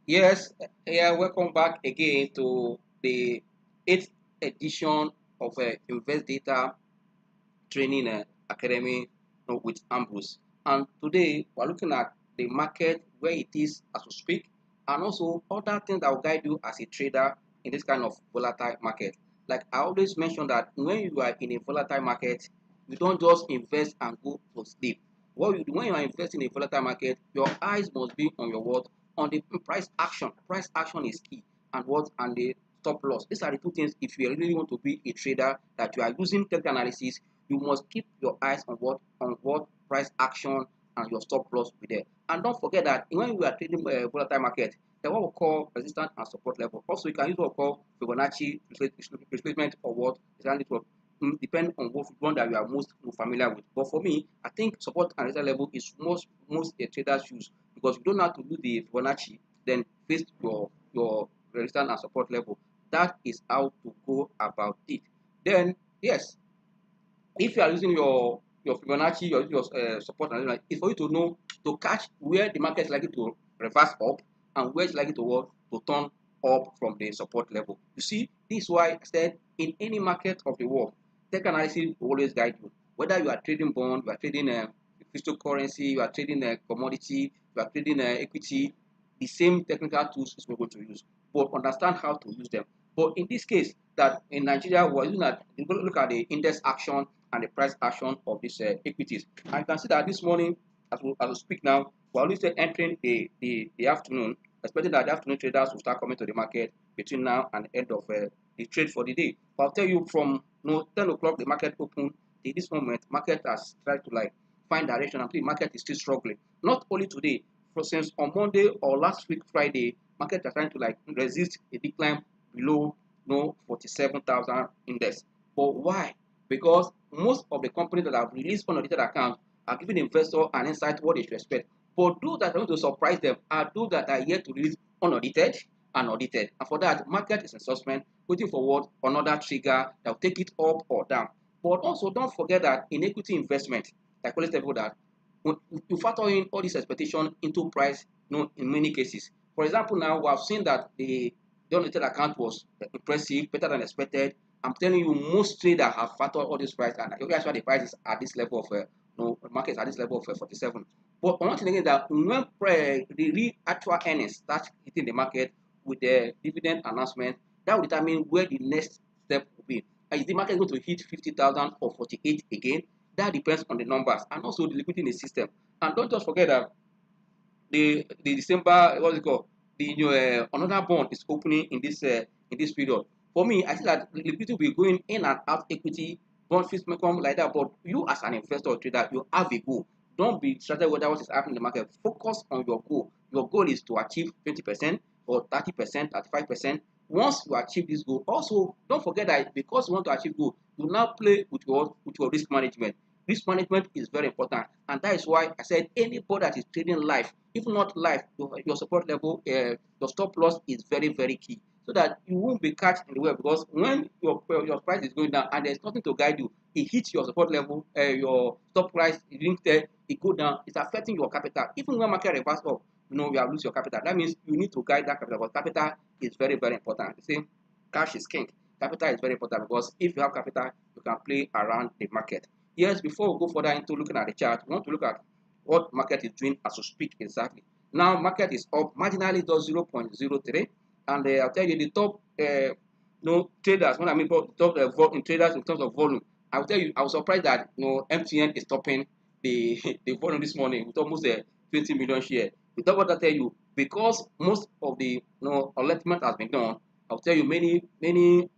Yes, yeah, welcome back again to the eighth edition of Investdata Training Academy, with Ambrose. And today we're looking at the market, where it is as we speak, and also other things that will guide you as a trader in this kind of volatile market. Like I always mention that when you are in a volatile market, you don't just invest and go to sleep. What you do when you are investing in a volatile market, your eyes must be on your what? On the price action. Price action is key, and what? And the stop loss. These are the two things. If you really want to be a trader, that you are using technical analysis, you must keep your eyes on what price action and your stop loss will be there. And don't forget that when you are trading volatile market, there what we call resistance and support level. Also, you can use what we call Fibonacci retracement, or what is network. Depend on what one that you are most familiar with. But for me, I think support and resistance level is most a traders use, because you don't have to do the Fibonacci then face your resistance and support level. That is how to go about it. Then yes, if you are using your Fibonacci, your support and everything, it's for you to know, to catch where the market is likely to reverse up and where it's likely to what, to turn up from the support level. You see, this is why I said in any market of the world, tech analysis will always guide you. Whether you are trading bond, you are trading cryptocurrency, you are trading commodity, you are trading equity, the same technical tools is we're going to use, but understand how to use them. But in this case, that in Nigeria, we're using that, you look at the index action and the price action of these equities. And you can see that this morning, as we speak now, we're only entering the afternoon, expecting that the afternoon traders will start coming to the market between now and the end of the trade for the day. But I'll tell you, from 10 o'clock, the market open till this moment, market has tried to like find direction, and the market is still struggling. Not only today, for since on Monday or last week Friday, market are trying to like resist a decline below 47,000 index. But why? Because most of the companies that have released unaudited accounts are giving investors an insight what they should expect. But those that are going to surprise them are those that are yet to release unaudited and audited. And for that, market is in suspense, waiting for what? Another trigger that will take it up or down. But also don't forget that in equity investment, like always tell people that when you factor in all this expectation into price, in many cases. For example, now we have seen that the unaudited account was impressive, better than expected. I'm telling you, most traders have factored all this price, and that's why the price is at this level of the market is at this level of 47. But one thing again, that when the real actual earnings start hitting the market with the dividend announcement, that will determine where the next step will be. Is the market going to hit 50,000 or 48 again? That depends on the numbers and also the liquidity in the system. And don't just forget that the December, what's it called, the another bond is opening in this period. For me, I see that liquidity will be going in and out equity, bond fees may come like that. But you as an investor or trader, you have a goal. Don't be distracted whether what is happening in the market. Focus on your goal. Your goal is to achieve 20% or 30%, 35%. Once you achieve this goal, also don't forget that because you want to achieve goal, you now play with your risk management. Risk management is very important, and that is why I said anybody that is trading life, if not life, your support level, your stop loss is very, very key, so that you won't be catch in the way. Because when your price is going down and there's nothing to guide you, it hits your support level, your stop price, it didn't there, it go down, it's affecting your capital. Even when market reverse up, you have lose your capital. That means you need to guide that capital, but capital is very, very important. You see, cash is king. Capital is very important, because if you have capital, you can play around the market. Yes, before we go further into looking at the chart, we want to look at what market is doing as we speak exactly. Now, market is up marginally, does 0.03, and I'll tell you the top traders. When I mean top in traders in terms of volume, I'll tell you I was surprised that MTN is topping the the volume this morning with almost 20 million share. Without what I tell you, because most of the allotment has been done, I'll tell you many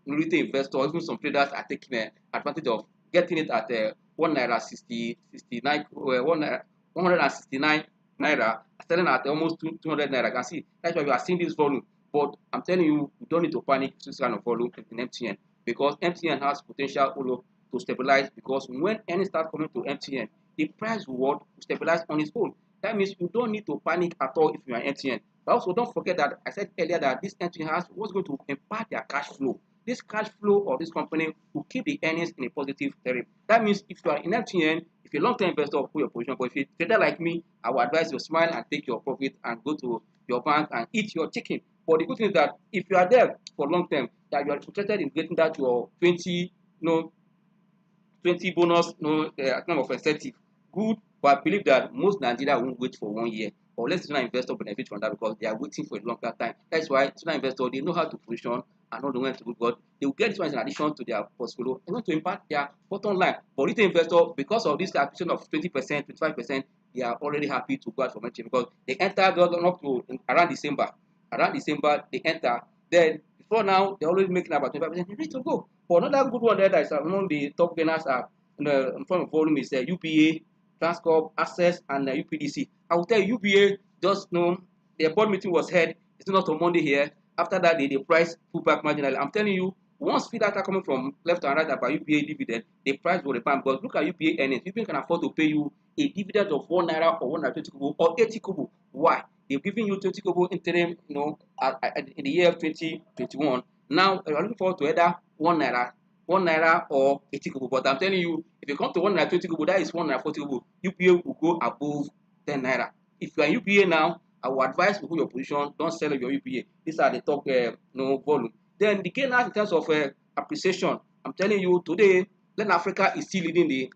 retail investors, even some traders are taking advantage of getting it at 1 naira 69 169 naira, selling at almost 200 naira. You can see that's why you are seeing this volume. But I'm telling you, you don't need to panic this kind of volume in MTN, because MTN has potential to stabilize. Because when any start coming to MTN, the price will stabilize on its own. That means you don't need to panic at all if you are MTN. But also don't forget that I said earlier that this MTN has what's going to impact their cash flow. this cash flow of this company will keep the earnings in a positive territory. That means if you are in MTN, if you're a long-term investor, put your position. But if you're a trader like me, I would advise you smile and take your profit and go to your bank and eat your chicken. But the good thing is that if you are there for long term, that you are interested in getting that your 20, 20 bonus, kind of incentive, good. But I believe that most Nigeria won't wait for 1 year, or less than investor benefit from that because they are waiting for a longer time. That's why student investor they know how to position and know the when to go. God, they will get this one in addition to their portfolio. They want to impact their bottom line. But retail investor, because of this acquisition of 20%, 25%, they are already happy to go out for mention because they enter up to around December. Around December, they enter. Then before now, they're always making about 25%. They need to go. For another good one there that is among the top gainers are in front of volume is UPA, Transcorp, Access, and UPDC. I will tell you, UPA just know their board meeting was held. It's not on Monday here. After that, the price pulled back marginally. I'm telling you, once fee data coming from left and right about UPA dividend, the price will rebound. But look at UPA earnings. UPA can afford to pay you a dividend of 1 naira or 120 kobo or 80 kobo. Why? They've given you 20 kobo interim, in the year of 2021. Now you're looking forward to either 1 naira or 80 kobo. But I'm telling you, if you come to 1 naira 20 kobo, that is 1 naira 40 kobo. UPA will go above 10 naira. If you are in UPA now, I will advise you to hold your position. Don't sell your UPA. These are the top volume. Then the gainers in terms of appreciation. I'm telling you today, Latin Africa is still leading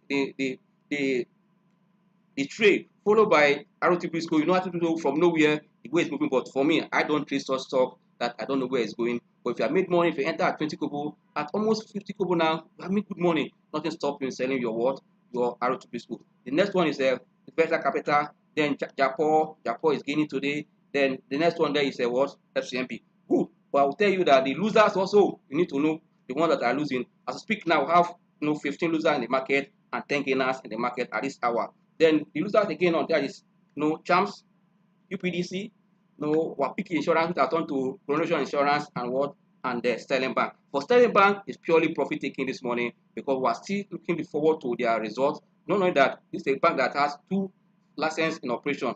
the trade, followed by ROTB school. You know how to do from nowhere, the way it's moving. But for me, I don't trade such stock that I don't know where it's going. But if you have made money, if you enter at 20 kobo, at almost 50 kobo now, you have made good money. Nothing stops you in selling your what? Your ROTB school. The next one is Investdata Capital. Then Japo is gaining today. Then the next one there is what? FCMP. Good. But I will tell you that the losers also, you need to know the ones that are losing. As I speak now, we have 15 losers in the market and 10 gainers in the market at this hour. Then the losers again on there is Champs, UPDC, Wapiki Insurance, which are turned to Coronation Insurance and what? And Sterling Bank. For Sterling Bank, it's purely profit taking this morning because we're still looking forward to their results. Not knowing that this is a bank that has 2 license in operation,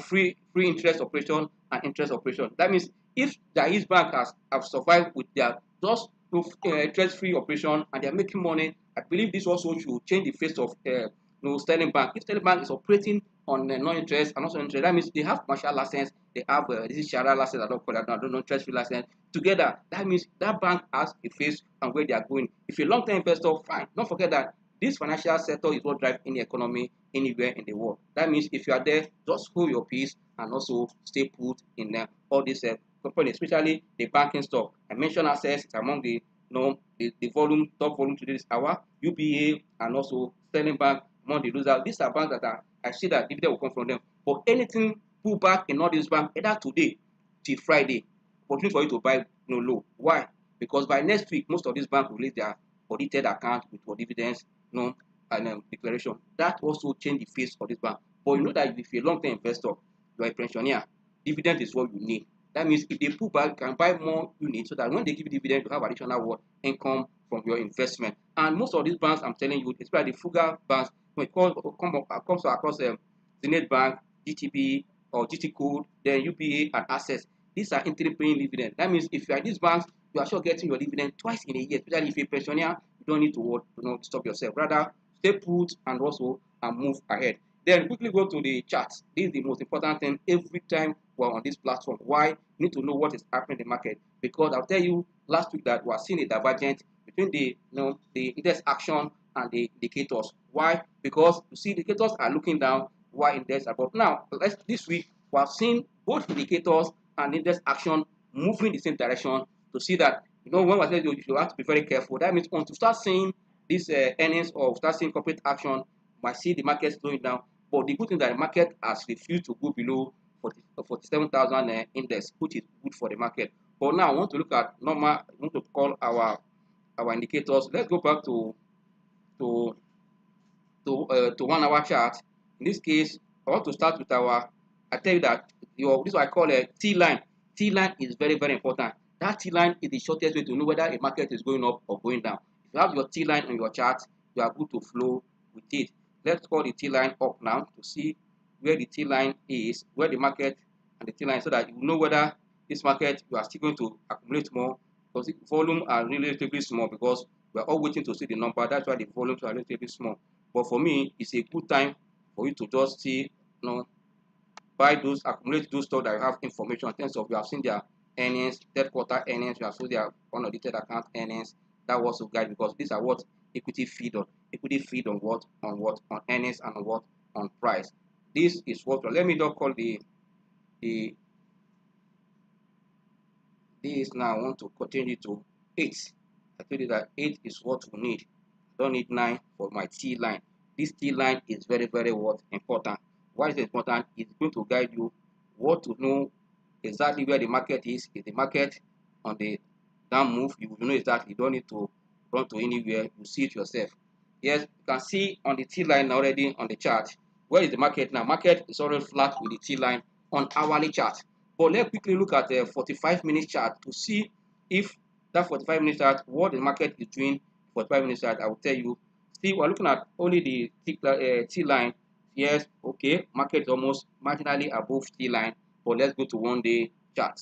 free interest operation and interest operation. That means if the East Bank have survived with their just interest-free operation and they are making money, I believe this also should change the face of Sterling Bank. If Sterling Bank is operating on non-interest and also interest, that means they have commercial license, they have this is Shara license, I don't call that, I don't know, interest-free license. Together, that means that bank has a face and where they are going. If you're a long-term investor, fine. Don't forget that this financial sector is what drives any economy anywhere in the world. That means if you are there, just hold your peace and also stay put in all these companies, especially the banking stock. I mentioned Access, it's among the volume, top volume today this hour, UBA and also Sterling Bank among the losers. These are banks that I see that dividend will come from them. But anything pull back in all these banks, either today till Friday, opportunity for you to buy low. Why? Because by next week, most of these banks will release their audited account with for dividends, and declaration. That also change the face of this bank. But you know that if you're a long-term investor, you're a pensioner, dividend is what you need. That means if they pull back, you can buy more units so that when they give you dividend, you have additional income from your investment. And most of these banks, I'm telling you, especially the frugal banks, when it comes across Zenith Bank, GTB or GT Code, then UPA and Access, these are interim paying dividend. That means if you are these banks, you are sure getting your dividend twice in a year. Especially if you're a pensioner, you don't need to stop yourself. Rather, stay put and also move ahead. Then quickly go to the charts. This is the most important thing every time we're on this platform. Why? You need to know what is happening in the market. Because I'll tell you last week that we're seeing a divergence between the index action and the indicators. Why? Because you see indicators are looking down while index are up. Now, this week we're seeing both indicators and index action moving in the same direction to see that when we say you have to be very careful. That means once you start seeing these earnings or start seeing corporate action, might see the market slowing down. But the good thing that the market has refused to go below 47,000 index, which is good for the market. But now I want to look at normal. I want to call our indicators. Let's go back to 1 hour chart. In this case, I want to start with I tell you that this is what I call a T line. T line is very, very important. That T line is the shortest way to know whether a market is going up or going down. If you have your T line on your chart, you are good to flow with it. Let's call the T line up now to see where the T line is, where the market and the T line, so that you know whether this market you are still going to accumulate more because the volume are relatively small because we're all waiting to see the number. That's why the volumes are relatively small. But for me, it's a good time for you to just see, buy those, accumulate those stocks that have information in terms of you have seen their earnings, third quarter earnings, you have seen their unaudited account earnings. That was to guide because these are what equity feed on. Equity feed on what? On earnings and on what? On price. This is what, let me just call the this now. I want to continue to 8. I told you that 8 is what we need. I don't need 9 for my T line. This T line is very, very what important. Why is it important? It's going to guide you what to know exactly where the market is. If the market on the down move, you will know exactly. You don't need to run to anywhere. You see it yourself. Yes, you can see on the T line already on the chart. Where is the market now? Market is already flat with the T line on hourly chart. But let's quickly look at the 45-minute chart to see if that 45-minute chart, what the market is doing. 45-minute chart, I will tell you. See, we're looking at only the T line. Yes, okay, market is almost marginally above T line. But let's go to 1-day chart.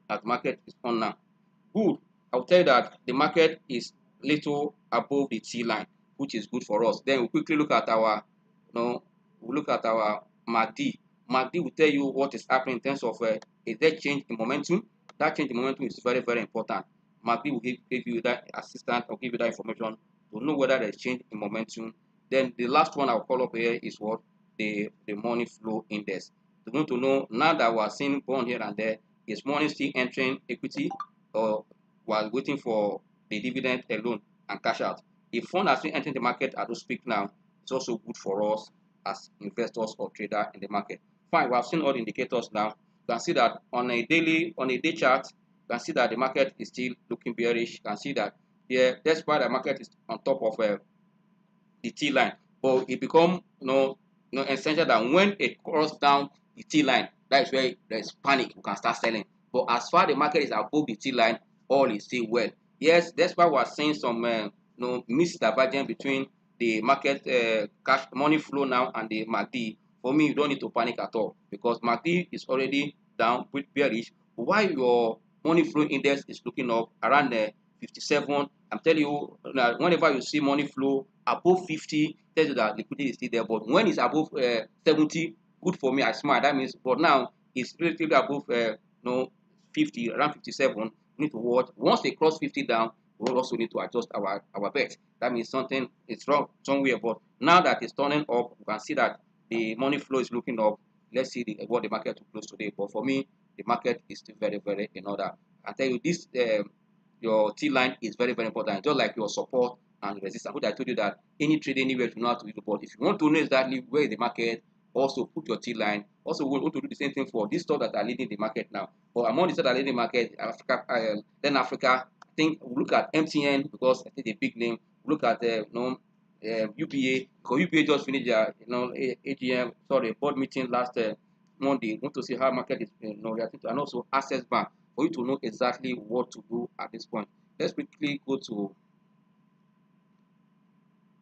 As market is on now. Good. I'll tell you that the market is little above the T line, which is good for us. Then we quickly look at our, we look at our MACD. MACD will tell you what is happening in terms of is there change in momentum. That change in momentum is very, very important. MACD will give you that assistance or give you that information to know whether there is change in momentum. Then the last one I'll call up here is what? The money flow index. We're going to know now that we are seeing bond here and there, is money still entering equity or while waiting for the dividend alone and cash out? If fund has been entering the market as we speak now, it's also good for us as investors or traders in the market. Fine, we have seen all the indicators now. You can see that on a day chart, you can see that the market is still looking bearish. You can see that here, despite the market is on top of the T line, but it become essential that when it cross down the T line, that is where there is panic. You can start selling. But as far the market is above the T line, all is still well. Yes, that's why we are seeing some misdivergence between the market cash money flow now and the MACD. For me, you don't need to panic at all because MACD is already down with bearish. While your money flow index is looking up around 57. I'm telling you, whenever you see money flow above 50, tells you that liquidity is still there. But when it's above 70, good for me. I smile. That means, but now it's relatively above 50, around 57. We need to watch. Once they cross 50 down, we also need to adjust our bet. That means something is wrong somewhere. But now that it's turning up, you can see that the money flow is looking up. Let's see what the market will close today. But for me, the market is still very, very in order. I tell you, this your T line is very, very important. Just like your support and resistance. Which I told you that any trade anywhere you know how to use. But if you want to know exactly where is the market, also put your T line. Also, we want to do the same thing for these stocks that are leading the market now. But among the stocks that are leading the market, Africa, then Africa, I think we look at MTN because I think a big name. We look at UBA because UBA just finished their AGM, sorry, board meeting last Monday. We want to see how market is reacting to, and also Access Bank for you to know exactly what to do at this point. Let's quickly go to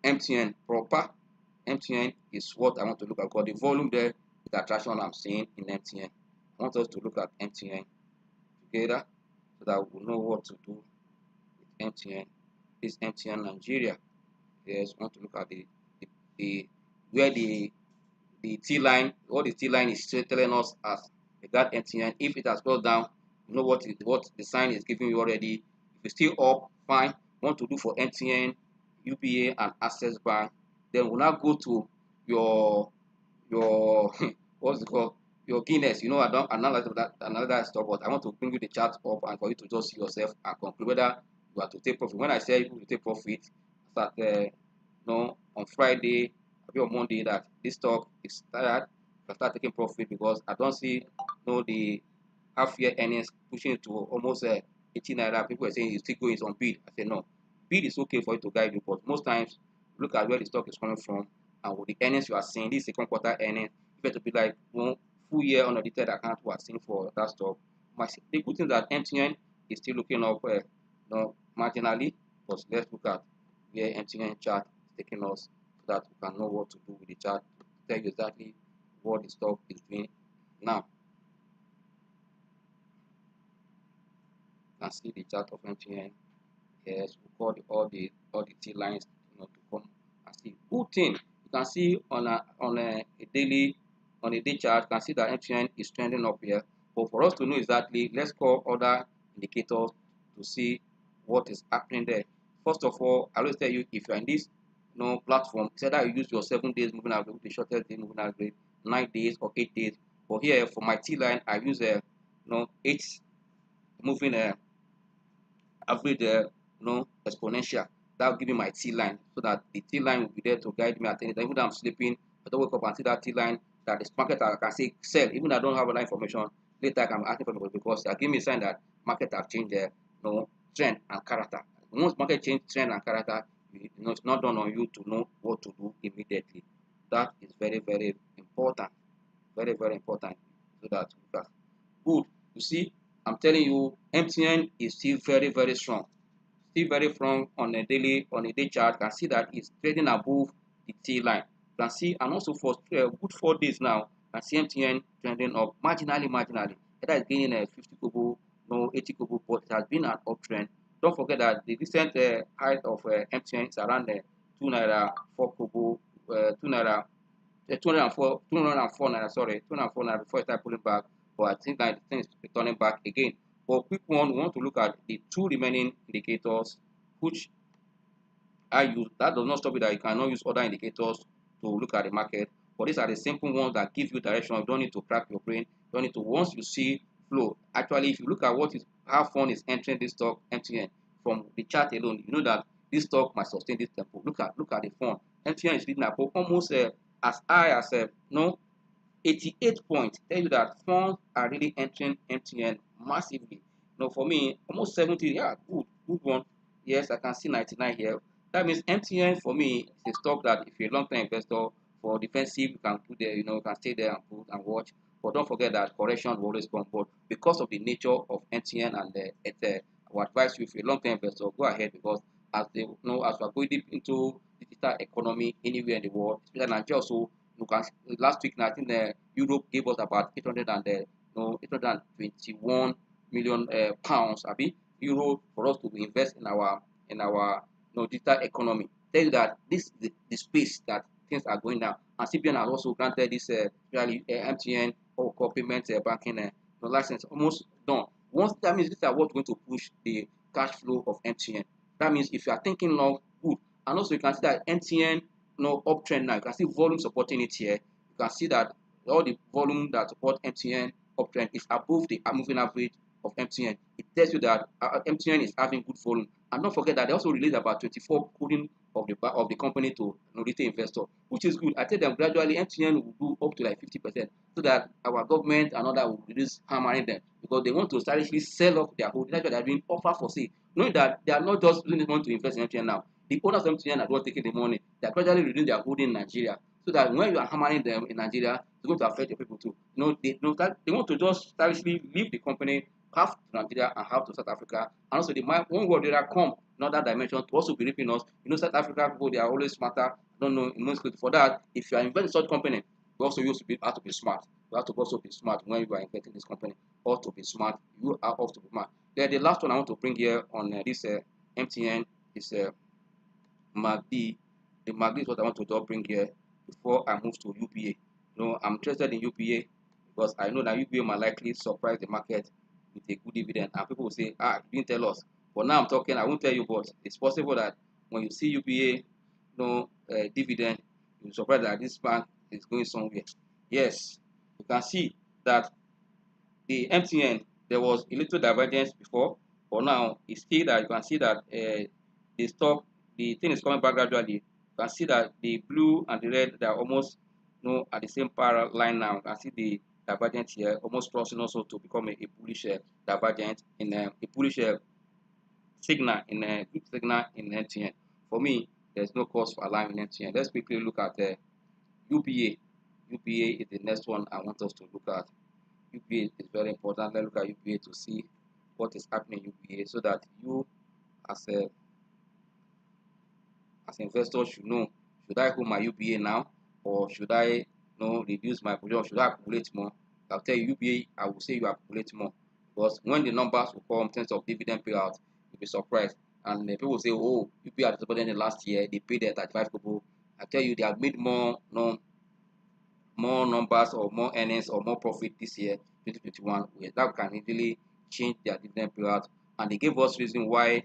MTN proper. MTN is what I want to look at because the volume there is the attraction I'm seeing in MTN. I want us to look at MTN together so that we know what to do with MTN. This MTN Nigeria. Yes, we want to look at the where the T line, what the T line is telling us as regard MTN. If it has gone down, you know what the sign is giving you already. If it's still up, fine. Want to do for MTN, UBA, and Access Bank. Then we'll now go to your what's it called? Your Guinness. I don't analyze that another stuff, but I want to bring you the chart up and for you to just see yourself and conclude whether you are to take profit. When I say you to take profit, start on Friday, maybe on Monday, that this stock is tired, I start taking profit because I don't see the half-year earnings pushing it to almost 18 naira. People are saying it's still going on bid. I say no, bid is okay for you to guide you, but most times look at where the stock is coming from and with the earnings you are seeing. This second quarter earnings, if it to be like one full year unaudited account we are seeing for that stock. The good thing is that MTN is still looking up marginally, but let's look at where MTN chart is taking us so that we can know what to do with the chart to tell you exactly what the stock is doing now. can see the chart of MTN. Yes, we call all the T lines, to come and see. Good thing you can see on a day chart, you can see that MTN is trending up here. But for us to know exactly, let's call other indicators to see what is happening there. First of all, I always tell you, if you're in this platform, it's either you use your 7 days moving average, the shortest day moving average, 9 days or 8 days. But here for my T line, I use a 8 moving average exponential. That will give me my T line, so that the T line will be there to guide me at any time. Even though I'm sleeping, I don't wake up and see that T line, that this market I can say sell. Even though I don't have that information, later I can ask for it, because it give me a sign that market have changed their trend and character. Once market change trend and character, it's not done on you to know what to do immediately. That is very, very important. Very, very important. So that good. You see, I'm telling you, MTN is still very, very strong. Still very strong on a day chart. You can see that it's trading above the T line. You can see, and also for good 4 days now, you can see MTN trending up marginally, marginally. Either it's gaining a 50 kobo, 80 kobo, but it has been an uptrend. Don't forget that the recent height of MTN is around 2 naira 4 kobo, 2 naira 204 naira, sorry, 204 naira before I start pulling back. But I think that the thing is returning back again. For quick one, we want to look at the two remaining indicators which I use. That does not stop it that you cannot use other indicators to look at the market. But these are the simple ones that give you direction. You don't need to crack your brain. You don't need to, once you see flow. Actually, if you look at how fund is entering this stock, MTN, from the chart alone, you know that this stock might sustain this tempo. Look at the fund. MTN is leading up almost as high as 88 points. Tell you that funds are really entering MTN massively. For me, almost 70. Yeah, good one. Yes, I can see 99 here. That means MTN for me is a stock that if you're a long-term investor, for defensive, you can put there, you can stay there and put and watch. But don't forget that correction will always come. But because of the nature of MTN and I would advise you, if you're a long-term investor, go ahead, because as as we're going deep into digital economy anywhere in the world, especially Nigeria, also you can last week I think Europe gave us about 821 million pounds, euro, for us to invest in our digital economy. Tell you that this is the space that things are going down. And CBN has also granted this really MTN or core payment banking license, almost done. Once that means these are what's going to push the cash flow of MTN. That means if you are thinking long, good. And also you can see that MTN uptrend now. You can see volume supporting it here. You can see that all the volume that support MTN uptrend is above the moving average of MTN. It tells you that MTN is having good volume. And don't forget that they also released about 24 coding of the company to retail investor, which is good. I tell them gradually MTN will do up to like 50%, so that our government and other will reduce hammering them, because they want to stylishly sell off their holding. That's why they are doing offer for sale, knowing that they are not just using this money to invest in MTN now. The owners of MTN are not taking the money. They are gradually reducing their holding in Nigeria, so that when you are hammering them in Nigeria, it's going to affect your people too. They want to just stylishly leave the company, half to Nigeria and half to South Africa. And also, one world data come in other dimension to also be reaping us. South Africa people, they are always smarter. I don't know, in most cases, for that, if you are investing in such company, you also used to be have to be smart. You have to also be smart when you are investing in this company. Or to be smart, you are also to be smart. Then the last one I want to bring here on this MTN is MACD. The MACD is what I want to just bring here before I move to UBA. I'm interested in UBA because I know that UBA might likely surprise the market with a good dividend. And people will say, you didn't tell us. But now I'm talking, I won't tell you, but it's possible that when you see UBA dividend, you'll be surprised that this bank is going somewhere. Yes, you can see that the MTN, there was a little divergence before, but now it's still that you can see that the stock, the thing is coming back gradually. You can see that the blue and the red, they are almost at the same parallel line now. You can see the divergence here almost crossing also to become a bullish divergence in a bullish signal in a good signal in MTN. For me, there's no cause for alarm in MTN. Let's quickly look at UBA. UBA is the next one I want us to look at. UBA is very important. Let's look at UBA to see what is happening in UBA, so that you as an investor should know, should I hold my UBA now, or should I reduce my position, or should I accumulate more? I'll tell you, UBA, I will say you accumulate more, because when the numbers will come in terms of dividend payout, you'll be surprised. And people say, oh, UBA at the last year, they paid at 35 kobo. I tell you, they have made more numbers or more earnings or more profit this year, 2021. That can easily change their dividend payout. And they gave us reason why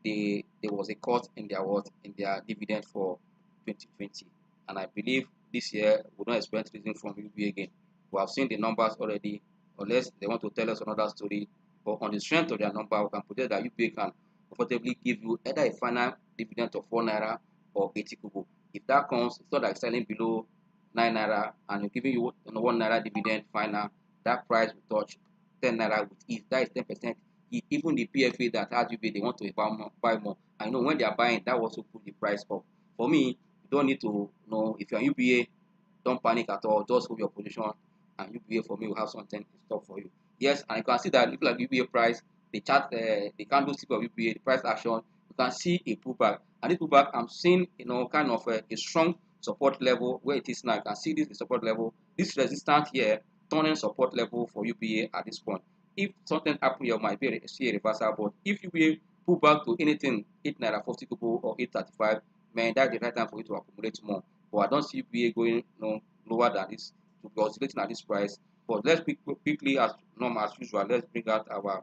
there was a cut in their dividend for 2020. And I believe this year we don't expect reason from UBA again. We have seen the numbers already, unless they want to tell us another story. But on the strength of their number, we can predict that UBA can comfortably give you either a final dividend of 4 naira or 80 kobo. If that comes, it's not like selling below 9 naira and you're giving you 1 naira dividend final, that price will touch 10 naira with ease. That is 10%. Even the PFA that has UBA, they want to buy more. I know when they are buying, that also put the price up. For me, you don't need to know if you're UBA, don't panic at all. Just hold your position, and UBA for me will have something in store for you. Yes, and you can see that look like UBA price, the chart, the candlestick of UBA, the price action. You can see a pullback, and this pullback, I'm seeing kind of a strong support level where it is now. You can see this the support level. This resistance here turning support level for UBA at this point. If something happen here, might be see a reversal. But if UBA pull back to anything 8 naira 40 kobo or 8.35, man, that's the right time for you to accumulate more. But I don't see UBA going lower than this to be oscillating at this price. But let's quickly, as normal as usual, let's bring out our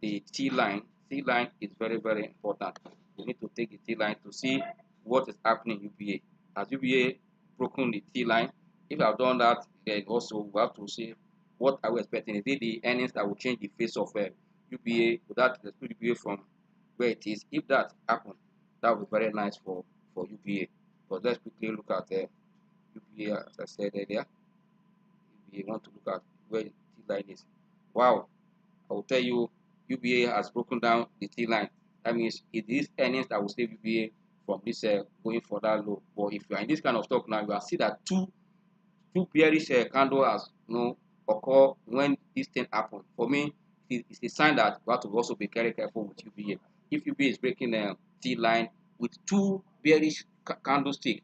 the T line. T line is very, very important. You need to take the T line to see what is happening in UBA. Has UBA broken the T line? If I've done that, then also we have to see what are we expecting. Is it the earnings that will change the face of UBA? Would that exclude UBA from where it is? If that happens, that would be very nice for UBA. But let's quickly look at UBA, as I said earlier. UBA want to look at where the T line is. Wow, I will tell you, UBA has broken down the T line. That means it is earnings that will save UBA from this going for that low. But if you are in this kind of stock now, you will see that two bearish candle has occur when this thing happens. For me, it's a sign that you have to also be very careful with UBA. If UBA is breaking a T line with two bearish candlestick,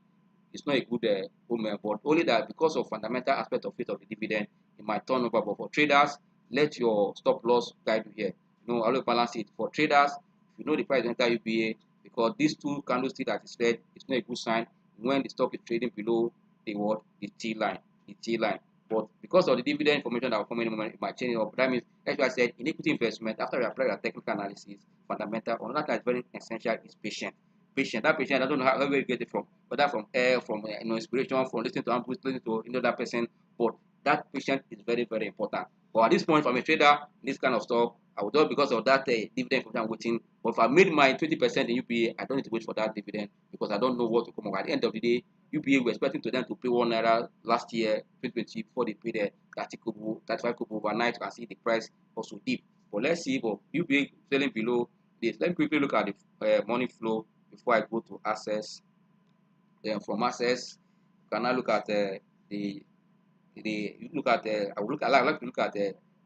it's not a good omen. But only that because of fundamental aspect of it of the dividend, it might turn over. But for traders, let your stop loss guide you here. Always balance it. For traders, if you know the price enter UBA, because these two candlestick that is red, it's not a good sign when the stock is trading below the T line. But because of the dividend information that will come in a moment, it might change it up. That means, as I said, in equity investment, after you apply your technical analysis, fundamental, another that is very essential is patience. That patient, I don't know how where you get it from, whether from air, from inspiration, from listening to Ambrose, listening to that person. But that patient is very, very important. But at this point, if I'm a trader in this kind of stuff, I would do it because of that dividend information I'm waiting. But if I made my 20% in UPA, I don't need to wait for that dividend because I don't know what to come up. At the end of the day, UPA we're expecting to them to pay 1 naira last year, 2020, before they paid the 30 kobo, 35 kobo overnight. You can see the price also deep. But let's see, but UPA selling below this. Let me quickly look at the money flow before I go to access. Then from access, you can now look at the I would like to look at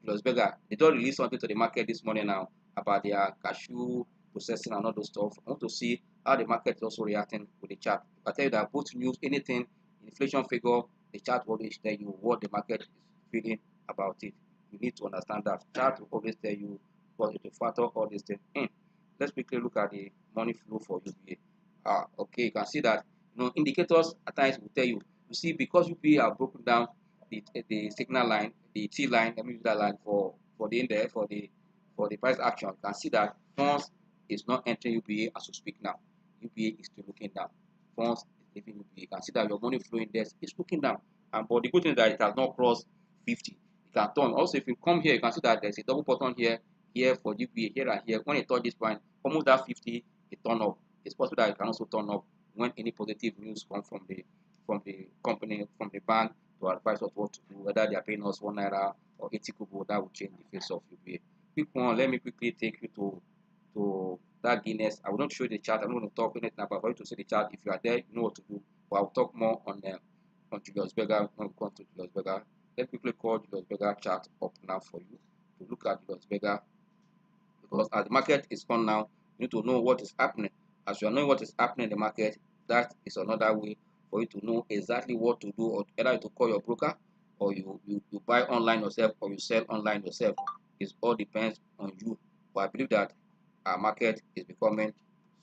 Los Vega. They just released something to the market this morning now about their cashew processing and all those stuff. I want to see how the market is also reacting with the chart. I tell you that both news, anything, inflation figure, the chart will always tell you what the market is feeling about it. You need to understand that chart will always tell you what to factor all these things in. Let's quickly look at the money flow for UBA. Okay, you can see that indicators at times will tell you. You see, because UBA have broken down the signal line, the T line, let me use that line for the index for the price action. You can see that funds is not entering UBA as we speak now. UBA is still looking down. Funds is leaving UBA. You can see that your money flow index is looking down. But the good thing is that it has not crossed 50. It can turn. Also, if you come here, you can see that there's a double button here for UBA, here and here. When it touch this point, almost that 50, it turn up. It's possible that it can also turn up when any positive news come from the company, from the bank, to advise us what to do, whether they are paying us 1 naira or 80 kobo. That will change the face of UBA. Quick one, let me quickly take you to that Guinness. I will not show you the chart. I'm not going to talk anything about for you to see the chart. If you are there, you know what to do. But I'll talk more on Julius Berger when we come to Julius Berger. Let's quickly call Julius Berger chart up now for you to look at Julius Berger, because as the market is on now, you need to know what is happening. As you are knowing what is happening in the market, that is another way for you to know exactly what to do, or either to call your broker, or you buy online yourself, or you sell online yourself. it all depends on you. But I believe that our market is becoming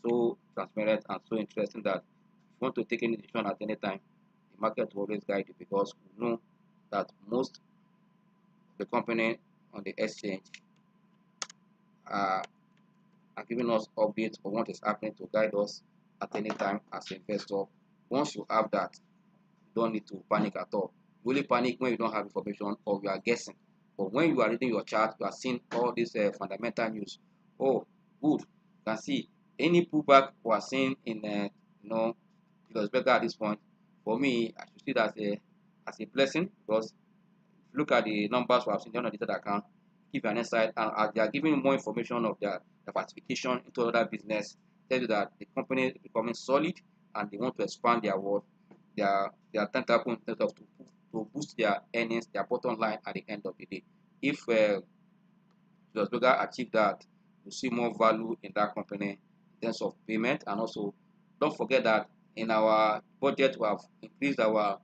so transparent and so interesting that if you want to take any decision at any time, the market will always guide you, because we know that most of the company on the exchange are, are giving us updates on what is happening to guide us at any time as an investor. Once you have that, you don't need to panic at all. You only panic when you don't have information or you are guessing. But when you are reading your chart, you are seeing all this fundamental news. Oh, good. You can see any pullback we are seeing in you know, it was better at this point. For me, I should see that as a blessing, because if you look at the numbers we have seen on the data account, give you an insight, and as they are giving more information of their diversification into other business, tell you that the company is becoming solid and they want to expand their world, their tentacle in terms of to boost their earnings, their bottom line at the end of the day. If Las Vegas achieve that, you see more value in that company in terms of payment. And also, don't forget that in our budget, we have increased our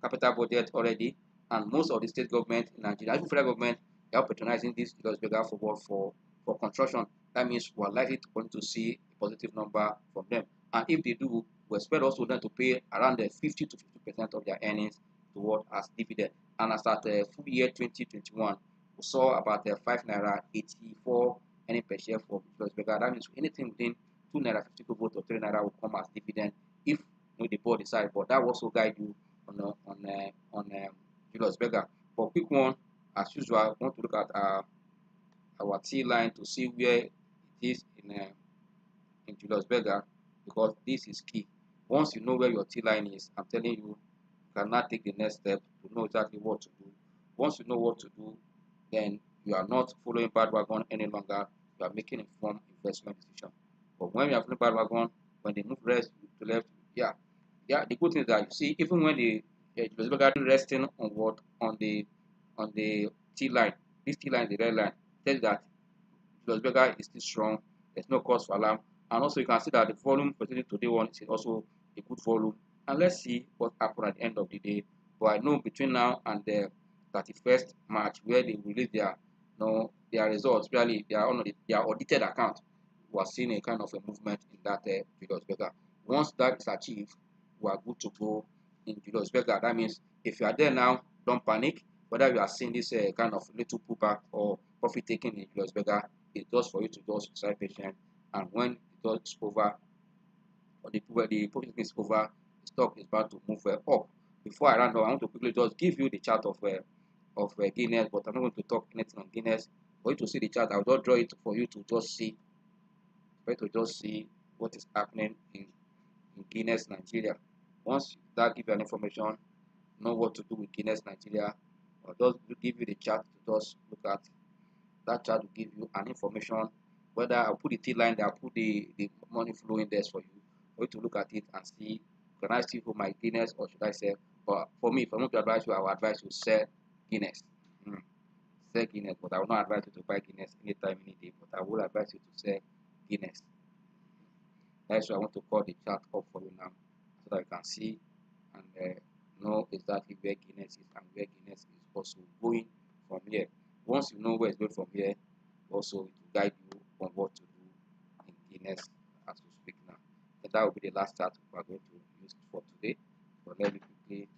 capital budget already, and most of the state government in Nigeria, even federal government, they are patronizing this Las Vegas for construction. That means we are likely to going to see a positive number from them. And if they do, we expect also them to pay around the 50 to 50% of their earnings toward as dividend. And as at full year 2021, we saw about 5 naira 84 earning per share for Las Vegas. That means anything within 2 naira 50 kobo to 3 naira will come as dividend if the board decide. But that will also guide you on Julius Berger. For quick one, as usual, I want to look at our T line to see where it is in Julius Berger, because this is key. Once you know where your T line is, I'm telling you, you cannot take the next step to know exactly what to do. Once you know what to do, then you are not following bandwagon any longer. You are making informed investment decision. But when you are following bandwagon, when they move rest to left, yeah. The good thing is that you see, even when the resting on what on the T line, this T line, the red line, tells that Las Vegas is still strong. There's no cause for alarm, and also you can see that the volume for today one is also a good volume. And let's see what happens at the end of the day. But I know between now and the 31st March, where they release their results, really they are on their audited account, we are seeing a kind of a movement in that Julius Berger. Once that is achieved, we are good to go in Julius Berger. That means if you are there now, don't panic. Whether you are seeing this kind of little pullback or profit taking in Julius Berger, it's just for you to just stay patient. And when it does over, or the profit is over, the stock is about to move up. Before I run down, I want to quickly just give you the chart of Guinness, but I'm not going to talk anything on Guinness. For you to see the chart, I'll just draw it for you to just see, what is happening in Guinness Nigeria. Once that gives you an information, know what to do with Guinness Nigeria, or just give you the chart to just look at. That chart will give you an information, whether I'll put the T line there, I'll put the money flow index for you to look at it and see, can I still hold my Guinness or should I sell? But for me, if I want to advise you, I will advise you to sell Guinness. Sell Guinness, but I will not advise you to buy Guinness anytime, any day, but I will advise you to sell Guinness. That's why I want to call the chart up for you now, so that you can see and know exactly where Guinness is and where Guinness is also going from here. Once you know where it's going from here, also it will guide you on what to do in Guinness as we speak now. And that will be the last chart we are going to use for today. So let me quickly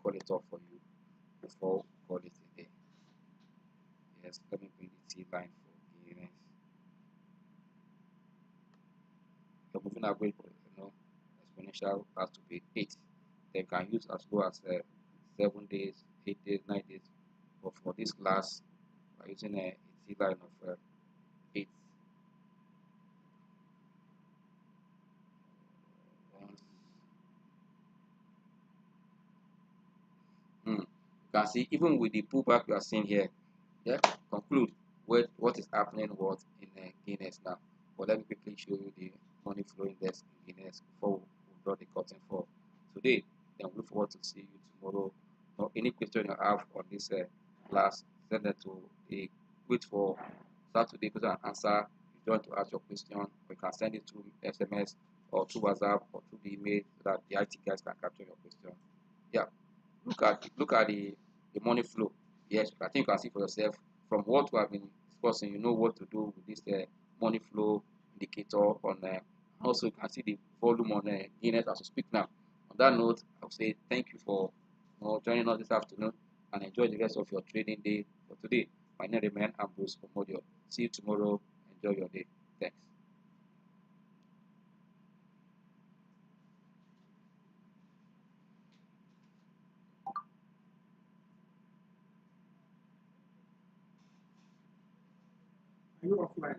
call it off for you before we call it a day. Yes, let me bring the T line for Guinness. So moving away, exponential has to be 8. They can use as low as 7 days, 8 days, 9 days. But for this class, we're using a T line of 8. You can see even with the pullback you are seeing here, conclude what is happening in Guinness now. But let me quickly show you the money flow index in Guinness before we draw the curtain for today. Then we look forward to see you tomorrow. Or any question you have on this class, send it to the wait for Saturday question and answer. If you want to ask your question, you can send it to SMS or to WhatsApp or to the email so that the IT guys can capture your question. Look at the money flow. Yes, I think you can see for yourself from what we have been discussing, you know what to do with this money flow indicator on. Also, you can see the volume on Guinness as we speak now. On that note, I'll say thank you for joining us this afternoon and enjoy the rest of your trading day for today. My name remains Ambrose. See you tomorrow. Enjoy your day. Thanks. Are you offline?